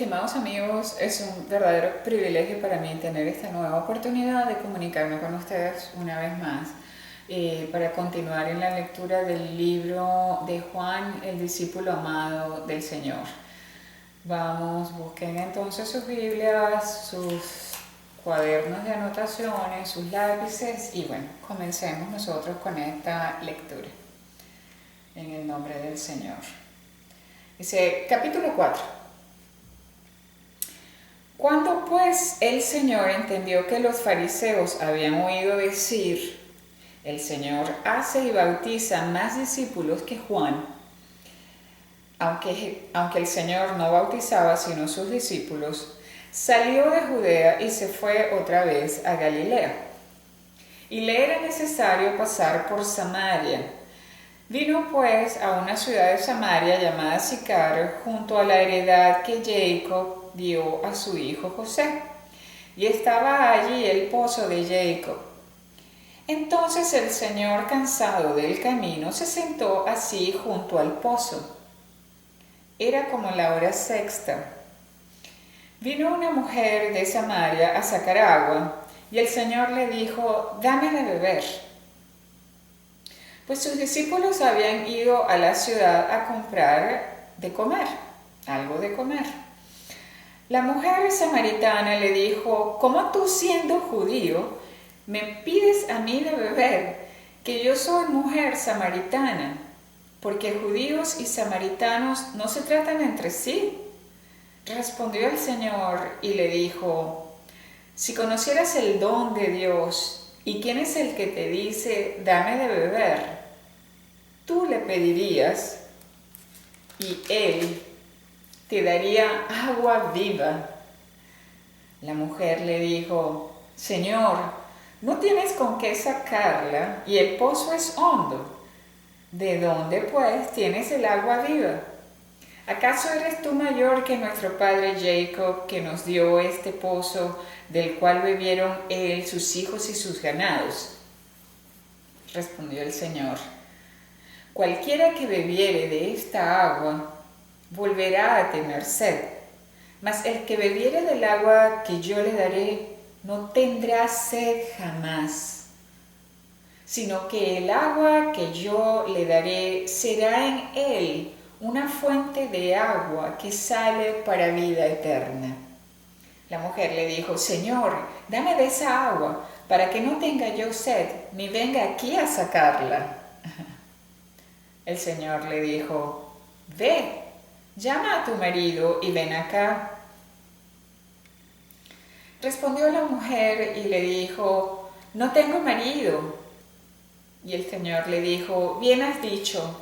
estimados amigos, es un verdadero privilegio para mí tener esta nueva oportunidad de comunicarme con ustedes una vez más para continuar en la lectura del libro de Juan, el discípulo amado del Señor. Vamos, busquen entonces sus Biblias, sus cuadernos de anotaciones, sus lápices y bueno, comencemos nosotros con esta lectura en el nombre del Señor. Dice, capítulo 4. Cuando pues el Señor entendió que los fariseos habían oído decir, el Señor hace y bautiza más discípulos que Juan, aunque el Señor no bautizaba sino sus discípulos, salió de Judea y se fue otra vez a Galilea. Y le era necesario pasar por Samaria. Vino pues a una ciudad de Samaria llamada Sicar, junto a la heredad que Jacob dio a su hijo José, y estaba allí el pozo de Jacob. Entonces el Señor, cansado del camino, se sentó así junto al pozo. Era como la hora sexta. Vino una mujer de Samaria a sacar agua, y el Señor le dijo, dame de beber. Pues sus discípulos habían ido a la ciudad a comprar algo de comer. La mujer samaritana le dijo, ¿cómo tú siendo judío me pides a mí de beber, que yo soy mujer samaritana? Porque judíos y samaritanos no se tratan entre sí. Respondió el Señor y le dijo, si conocieras el don de Dios y quién es el que te dice, dame de beber, tú le pedirías y él te daría agua viva. La mujer le dijo, Señor, no tienes con qué sacarla y el pozo es hondo. ¿De dónde pues tienes el agua viva? ¿Acaso eres tú mayor que nuestro padre Jacob, que nos dio este pozo, del cual bebieron él, sus hijos y sus ganados? Respondió el Señor, cualquiera que bebiere de esta agua volverá a tener sed, mas el que bebiere del agua que yo le daré no tendrá sed jamás, sino que el agua que yo le daré será en él una fuente de agua que sale para vida eterna. La mujer le dijo, Señor, dame de esa agua, para que no tenga yo sed, ni venga aquí a sacarla. El Señor le dijo, ve, llama a tu marido y ven acá. Respondió la mujer y le dijo, no tengo marido. Y el Señor le dijo, bien has dicho,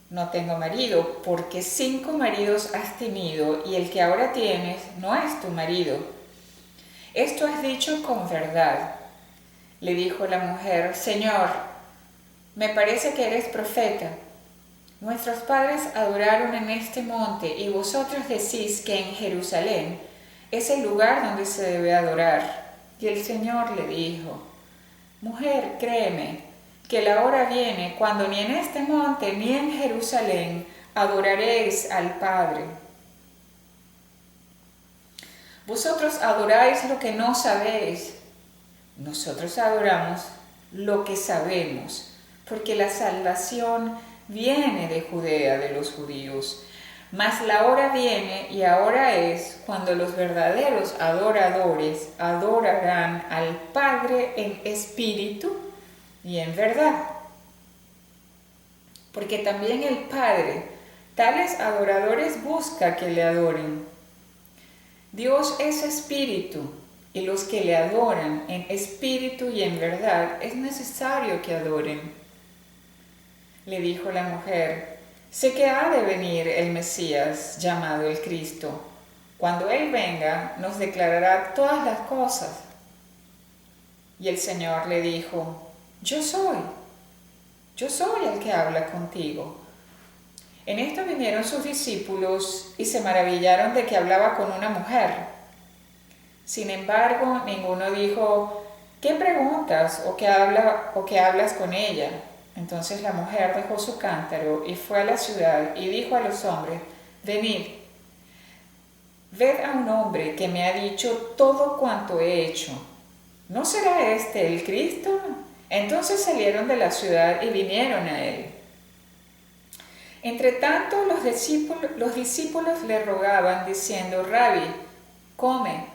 no tengo marido, porque 5 maridos has tenido y el que ahora tienes no es tu marido. Esto has dicho con verdad. Le dijo la mujer, Señor, me parece que eres profeta. Nuestros padres adoraron en este monte y vosotros decís que en Jerusalén es el lugar donde se debe adorar. Y el Señor le dijo, mujer, créeme, que la hora viene cuando ni en este monte ni en Jerusalén adoraréis al Padre. Vosotros adoráis lo que no sabéis. Nosotros adoramos lo que sabemos, porque la salvación viene de Judea, de los judíos. Mas la hora viene y ahora es cuando los verdaderos adoradores adorarán al Padre en espíritu y en verdad. Porque también el Padre tales adoradores busca que le adoren. Dios es espíritu, y los que le adoran en espíritu y en verdad es necesario que adoren. Le dijo la mujer, sé que ha de venir el Mesías, llamado el Cristo. Cuando Él venga, nos declarará todas las cosas. Y el Señor le dijo, yo soy el que habla contigo. En esto vinieron sus discípulos y se maravillaron de que hablaba con una mujer. Sin embargo, ninguno dijo, ¿qué preguntas o qué hablas con ella? Entonces la mujer dejó su cántaro y fue a la ciudad y dijo a los hombres, venid, ved a un hombre que me ha dicho todo cuanto he hecho. ¿No será este el Cristo? Entonces salieron de la ciudad y vinieron a él. Entre tanto, los discípulos le rogaban, diciendo, Rabí, come.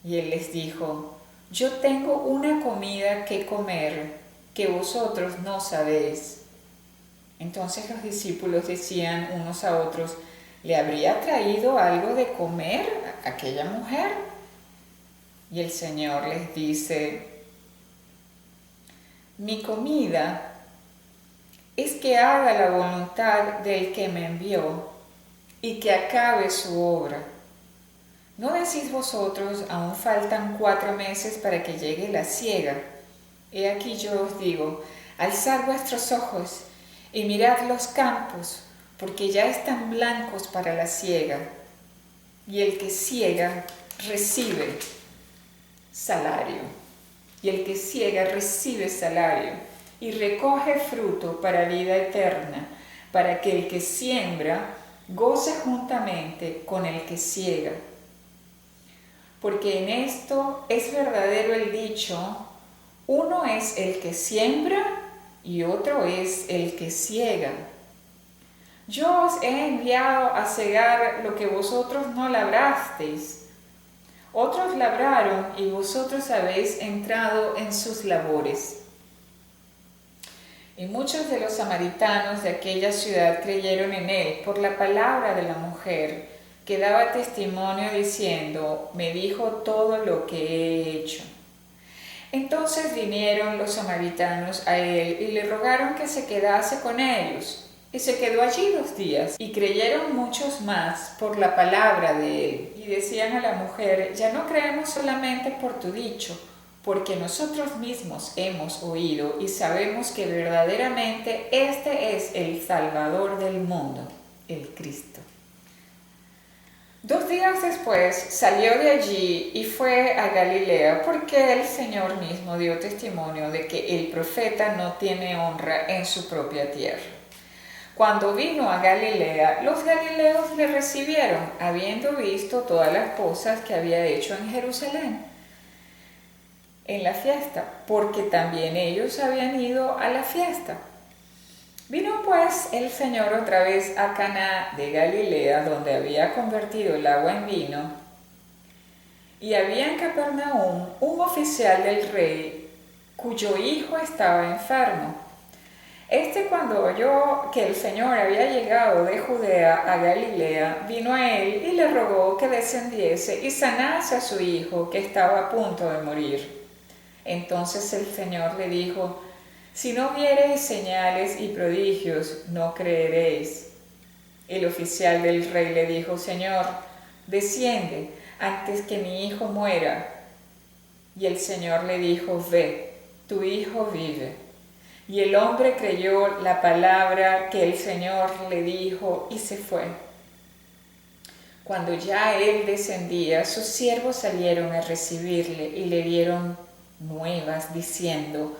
Y él les dijo, yo tengo una comida que comer que vosotros no sabéis. Entonces los discípulos decían unos a otros, ¿le habría traído algo de comer a aquella mujer? Y el Señor les dice, mi comida es que haga la voluntad del que me envió y que acabe su obra. ¿No decís vosotros, aún faltan 4 meses para que llegue la siega? He aquí yo os digo, alzad vuestros ojos y mirad los campos, porque ya están blancos para la siega. Y el que siega recibe salario. Y el que siega recibe salario y recoge fruto para vida eterna, para que el que siembra goce juntamente con el que siega. Porque en esto es verdadero el dicho, uno es el que siembra y otro es el que siega. Yo os he enviado a segar lo que vosotros no labrasteis. Otros labraron y vosotros habéis entrado en sus labores. Y muchos de los samaritanos de aquella ciudad creyeron en él por la palabra de la mujer, que daba testimonio diciendo, me dijo todo lo que he hecho. Entonces vinieron los samaritanos a él y le rogaron que se quedase con ellos. Y se quedó allí 2 días, y creyeron muchos más por la palabra de él. Y decían a la mujer, ya no creemos solamente por tu dicho, porque nosotros mismos hemos oído y sabemos que verdaderamente este es el Salvador del mundo, el Cristo. 2 días después salió de allí y fue a Galilea, porque el Señor mismo dio testimonio de que el profeta no tiene honra en su propia tierra. Cuando vino a Galilea, los galileos le recibieron, habiendo visto todas las cosas que había hecho en Jerusalén, en la fiesta, porque también ellos habían ido a la fiesta. Vino pues el Señor otra vez a Caná de Galilea, donde había convertido el agua en vino, y había en Capernaum un oficial del rey, cuyo hijo estaba enfermo. Cuando oyó que el Señor había llegado de Judea a Galilea, vino a él y le rogó que descendiese y sanase a su hijo, que estaba a punto de morir. Entonces el Señor le dijo, si no viereis señales y prodigios, no creeréis. El oficial del rey le dijo, Señor, desciende antes que mi hijo muera. Y el Señor le dijo, ve, tu hijo vive. Y el hombre creyó la palabra que el Señor le dijo y se fue. Cuando ya él descendía, sus siervos salieron a recibirle y le dieron nuevas diciendo,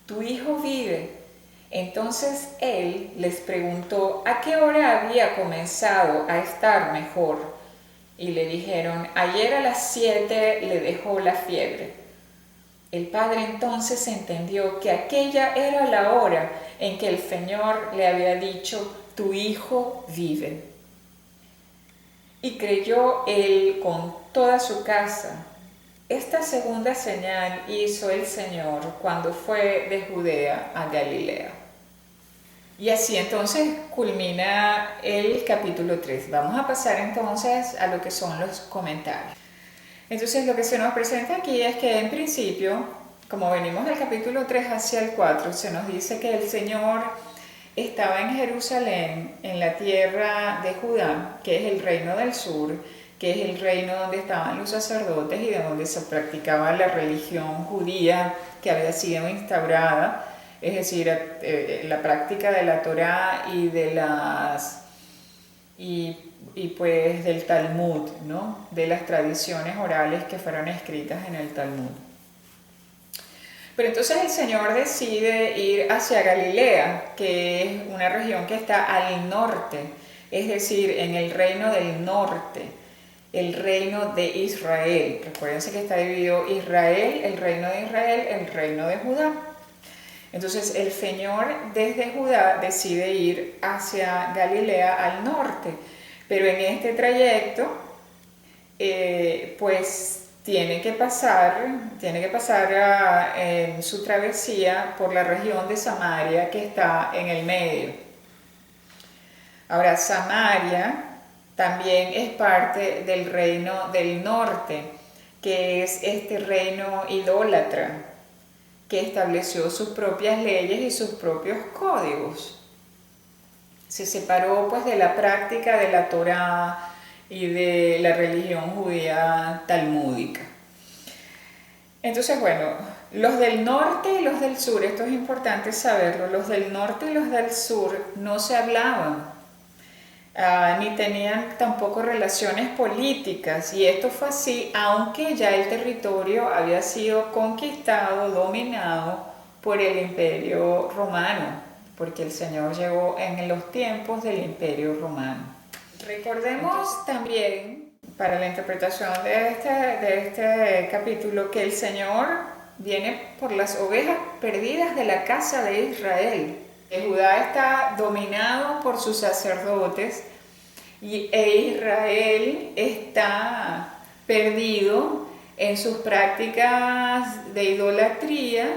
tu hijo vive. Entonces él les preguntó a qué hora había comenzado a estar mejor. Y le dijeron, ayer a las 7 le dejó la fiebre. El padre entonces entendió que aquella era la hora en que el Señor le había dicho, tu hijo vive. Y creyó él con toda su casa. Esta segunda señal hizo el Señor cuando fue de Judea a Galilea. Y así entonces culmina el capítulo 3. Vamos a pasar entonces a lo que son los comentarios. Entonces lo que se nos presenta aquí es que en principio, como venimos del capítulo 3 hacia el 4, se nos dice que el Señor estaba en Jerusalén, en la tierra de Judá, que es el reino del sur, que es el reino donde estaban los sacerdotes y de donde se practicaba la religión judía que había sido instaurada, es decir, la práctica de la Torá y de las pues del Talmud, ¿no? De las tradiciones orales que fueron escritas en el Talmud. Pero entonces el Señor decide ir hacia Galilea, que es una región que está al norte, es decir, en el reino del norte. el reino de Israel. Recuérdense que está dividido Israel, el reino de Israel, el reino de Judá. Entonces el Señor desde Judá decide ir hacia Galilea al norte, pero en este trayecto pues tiene que pasar en su travesía por la región de Samaria que está en el medio. Ahora, Samaria también es parte del reino del norte, que es este reino idólatra, que estableció sus propias leyes y sus propios códigos. Se separó pues de la práctica de la Torá y de la religión judía talmúdica. Entonces, bueno, los del norte y los del sur, esto es importante saberlo, los del norte y los del sur no se hablaban, ni tenían tampoco relaciones políticas, y esto fue así aunque ya el territorio había sido conquistado, dominado por el Imperio Romano, porque el Señor llegó en los tiempos del Imperio Romano. Recordemos también, para la interpretación de este capítulo, que el Señor viene por las ovejas perdidas de la casa de Israel. Judá está dominado por sus sacerdotes e Israel está perdido en sus prácticas de idolatría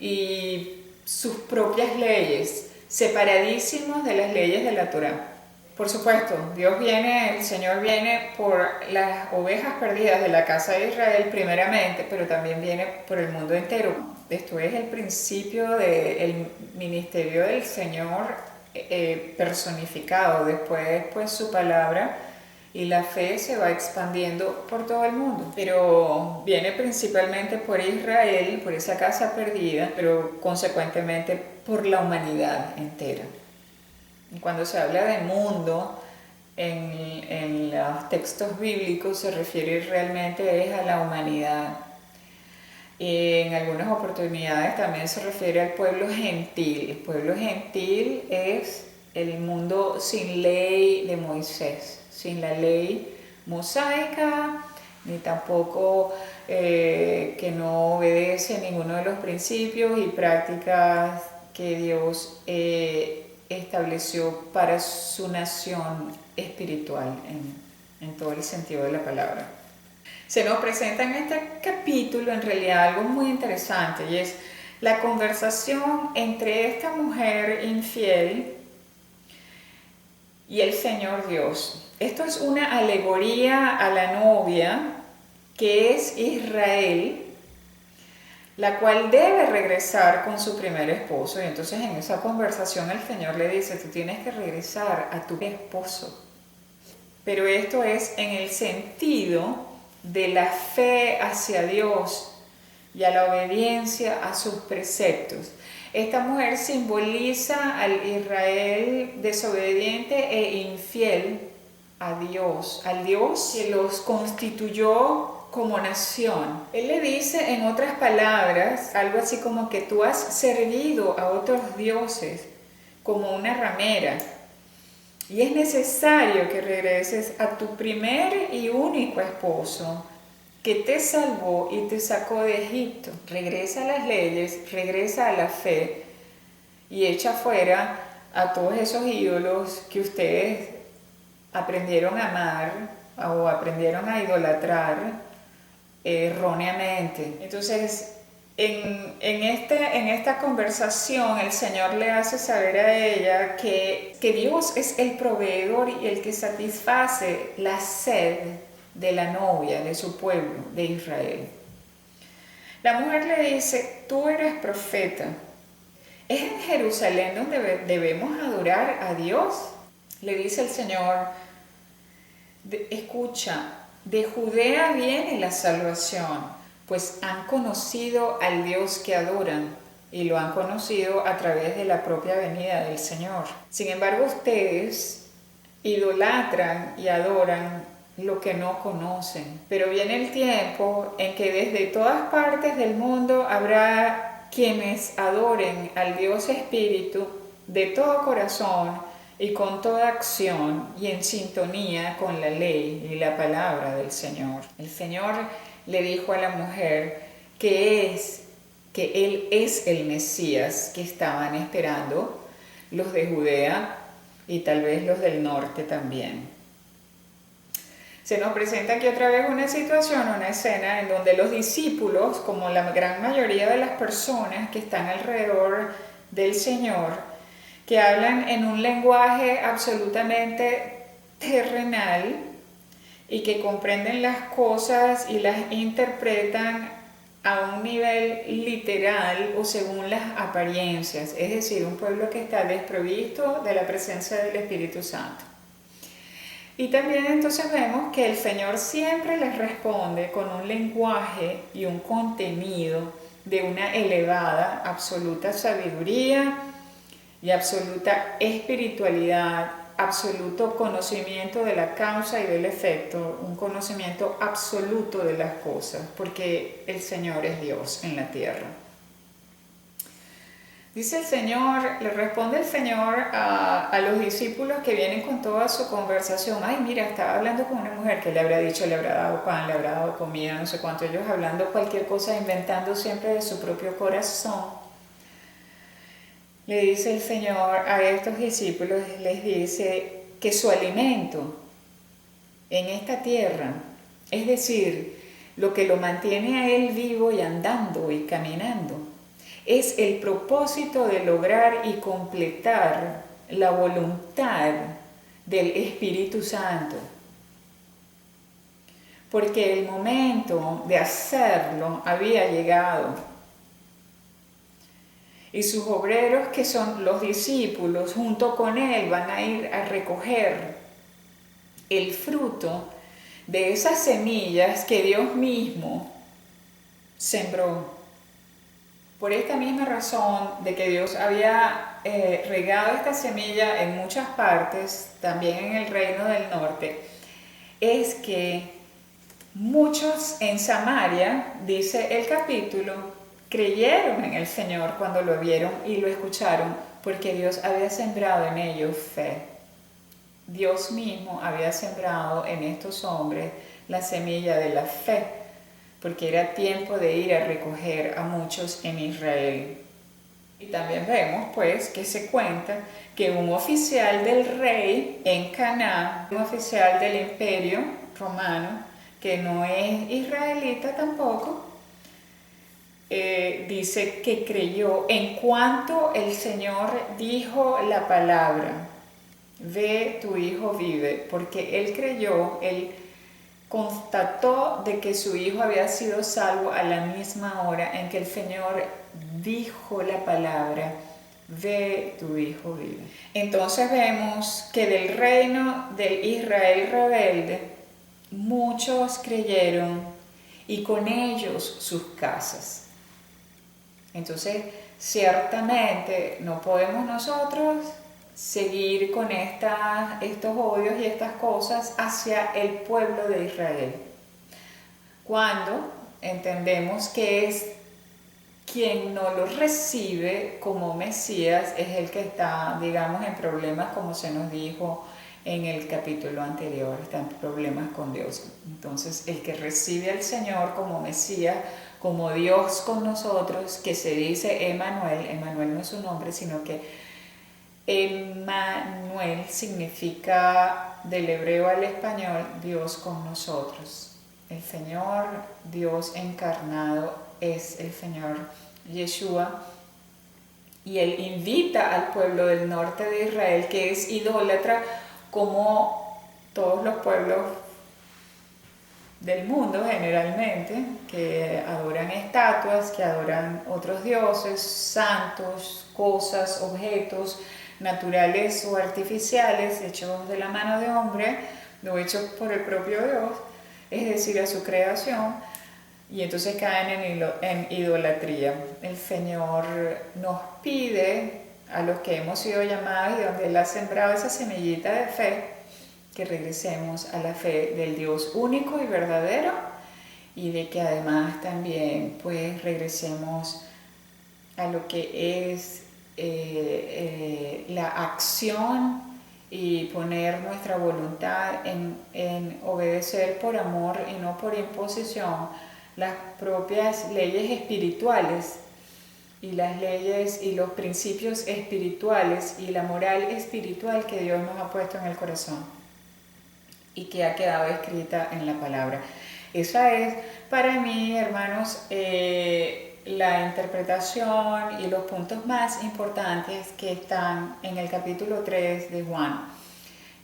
y sus propias leyes, separadísimos de las leyes de la Torá. Por supuesto, el Señor viene por las ovejas perdidas de la casa de Israel primeramente, pero también viene por el mundo entero. Esto es el principio del ministerio del Señor personificado. Después, pues, su palabra y la fe se va expandiendo por todo el mundo. Pero viene principalmente por Israel, por esa casa perdida, pero consecuentemente por la humanidad entera. Cuando se habla de mundo en los textos bíblicos se refiere realmente a la humanidad. Y en algunas oportunidades también se refiere al pueblo gentil. El pueblo gentil es el mundo sin ley de Moisés, sin la ley mosaica, ni tampoco que no obedece ninguno de los principios y prácticas que Dios estableció para su nación espiritual en todo el sentido de la palabra. Se nos presenta en este capítulo en realidad algo muy interesante, y es la conversación entre esta mujer infiel y el Señor Dios. Esto es una alegoría a la novia, que es Israel, la cual debe regresar con su primer esposo. Y entonces en esa conversación el Señor le dice: tú tienes que regresar a tu esposo. Pero esto es en el sentido de la fe hacia Dios y a la obediencia a sus preceptos. Esta mujer simboliza al Israel desobediente e infiel a Dios, al Dios que los constituyó como nación. Él le dice en otras palabras algo así como que tú has servido a otros dioses como una ramera, y es necesario que regreses a tu primer y único esposo que te salvó y te sacó de Egipto. Regresa a las leyes, regresa a la fe y echa fuera a todos esos ídolos que ustedes aprendieron a amar o aprendieron a idolatrar erróneamente. Entonces, en esta conversación el Señor le hace saber a ella que Dios es el proveedor y el que satisface la sed de la novia, de su pueblo, de Israel. La mujer le dice: tú eres profeta. ¿Es en Jerusalén donde debemos adorar a Dios? Le dice el Señor: escucha, de Judea viene la salvación, pues han conocido al Dios que adoran, y lo han conocido a través de la propia venida del Señor. Sin embargo, ustedes idolatran y adoran lo que no conocen. Pero viene el tiempo en que desde todas partes del mundo habrá quienes adoren al Dios Espíritu de todo corazón y con toda acción y en sintonía con la ley y la palabra del Señor. El Señor le dijo a la mujer que Él es el Mesías que estaban esperando los de Judea y tal vez los del norte también. Se nos presenta aquí otra vez una situación, una escena en donde los discípulos, como la gran mayoría de las personas que están alrededor del Señor, que hablan en un lenguaje absolutamente terrenal y que comprenden las cosas y las interpretan a un nivel literal o según las apariencias, es decir, un pueblo que está desprovisto de la presencia del Espíritu Santo. Y también entonces vemos que el Señor siempre les responde con un lenguaje y un contenido de una elevada, absoluta sabiduría y absoluta espiritualidad, absoluto conocimiento de la causa y del efecto, un conocimiento absoluto de las cosas, porque el Señor es Dios en la tierra. Dice el Señor, le responde el Señor a los discípulos que vienen con toda su conversación. Ay, mira, estaba hablando con una mujer que le habrá dicho, le habrá dado pan, le habrá dado comida, no sé cuánto. Ellos hablando cualquier cosa, inventando siempre de su propio corazón. Le dice el Señor a estos discípulos, les dice que su alimento en esta tierra, es decir, lo que lo mantiene a Él vivo y andando y caminando, es el propósito de lograr y completar la voluntad del Espíritu Santo. Porque el momento de hacerlo había llegado. Y sus obreros, que son los discípulos, junto con Él van a ir a recoger el fruto de esas semillas que Dios mismo sembró. Por esta misma razón de que Dios había regado esta semilla en muchas partes, también en el reino del norte, es que muchos en Samaria, dice el capítulo, creyeron en el Señor cuando lo vieron y lo escucharon, porque Dios había sembrado en ellos fe. Dios mismo había sembrado en estos hombres la semilla de la fe, porque era tiempo de ir a recoger a muchos en Israel. Y también vemos pues que se cuenta que un oficial del rey en Canaán, un oficial del imperio romano, que no es israelita tampoco, dice que creyó en cuanto el Señor dijo la palabra, ve, tu hijo vive, porque él creyó, él constató de que su hijo había sido salvo a la misma hora en que el Señor dijo la palabra, ve, tu hijo vive. Entonces vemos que del reino del Israel rebelde, muchos creyeron y con ellos sus casas. Entonces, ciertamente no podemos nosotros seguir con estos odios y estas cosas hacia el pueblo de Israel. Cuando entendemos que es quien no lo recibe como Mesías, es el que está, digamos, en problemas, como se nos dijo en el capítulo anterior, está en problemas con Dios. Entonces, el que recibe al Señor como Mesías, como Dios con nosotros, que se dice Emmanuel, Emmanuel no es su nombre, sino que Emmanuel significa del hebreo al español Dios con nosotros. El Señor, Dios encarnado, es el Señor Yeshua, y Él invita al pueblo del norte de Israel, que es idólatra como todos los pueblos del mundo generalmente, que adoran estatuas, que adoran otros dioses, santos, cosas, objetos naturales o artificiales, hechos de la mano de hombre, o hechos por el propio Dios, es decir, a su creación, y entonces caen en idolatría. El Señor nos pide, a los que hemos sido llamados y donde Él ha sembrado esa semillita de fe, que regresemos a la fe del Dios único y verdadero, y de que además también pues regresemos a lo que es la acción y poner nuestra voluntad en obedecer por amor y no por imposición las propias leyes espirituales y las leyes y los principios espirituales y la moral espiritual que Dios nos ha puesto en el corazón y que ha quedado escrita en la palabra. Esa es para mí, hermanos, la interpretación y los puntos más importantes que están en el capítulo 3 de Juan,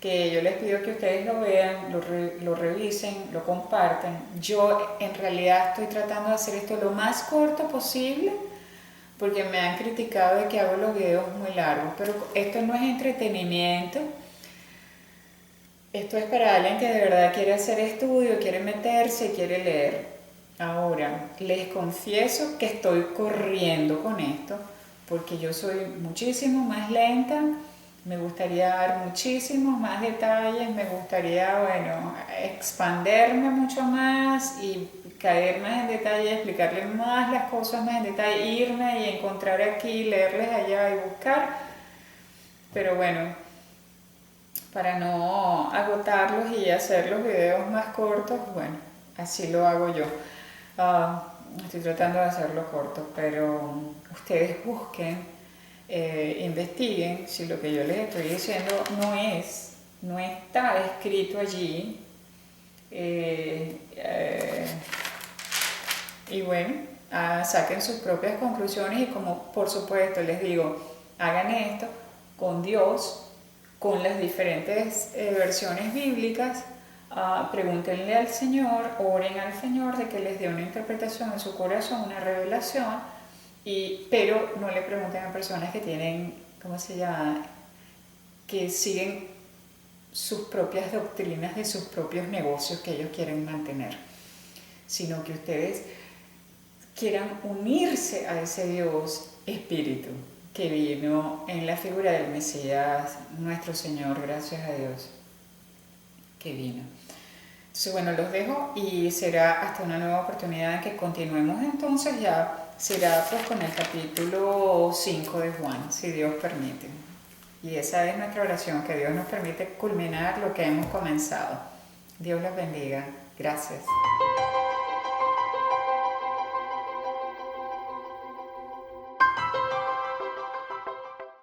que yo les pido que ustedes lo vean, lo revisen, lo compartan. Yo en realidad estoy tratando de hacer esto lo más corto posible, porque me han criticado de que hago los videos muy largos, pero esto no es entretenimiento. Esto es para alguien que de verdad quiere hacer estudio, quiere meterse, quiere leer. Ahora, les confieso que estoy corriendo con esto porque yo soy muchísimo más lenta, me gustaría dar muchísimos más detalles, me gustaría, bueno, expanderme mucho más y caer más en detalle, explicarles más las cosas más en detalle, irme y encontrar aquí, leerles allá y buscar. Pero bueno, para no agotarlos y hacer los videos más cortos, bueno, así lo hago yo. Estoy tratando de hacerlo corto, pero ustedes busquen, investiguen si lo que yo les estoy diciendo no está escrito allí. Y bueno, saquen sus propias conclusiones y como por supuesto les digo, hagan esto con Dios, con las diferentes versiones bíblicas, pregúntenle al Señor, oren al Señor de que les dé una interpretación en su corazón, una revelación, pero no le pregunten a personas que tienen, ¿cómo se llama?, que siguen sus propias doctrinas de sus propios negocios que ellos quieren mantener, sino que ustedes quieran unirse a ese Dios Espíritu que vino en la figura del Mesías, nuestro Señor, gracias a Dios, que vino. Entonces, bueno, los dejo y será hasta una nueva oportunidad en que continuemos entonces, ya será pues con el capítulo 5 de Juan, si Dios permite. Y esa es nuestra oración, que Dios nos permite culminar lo que hemos comenzado. Dios los bendiga. Gracias.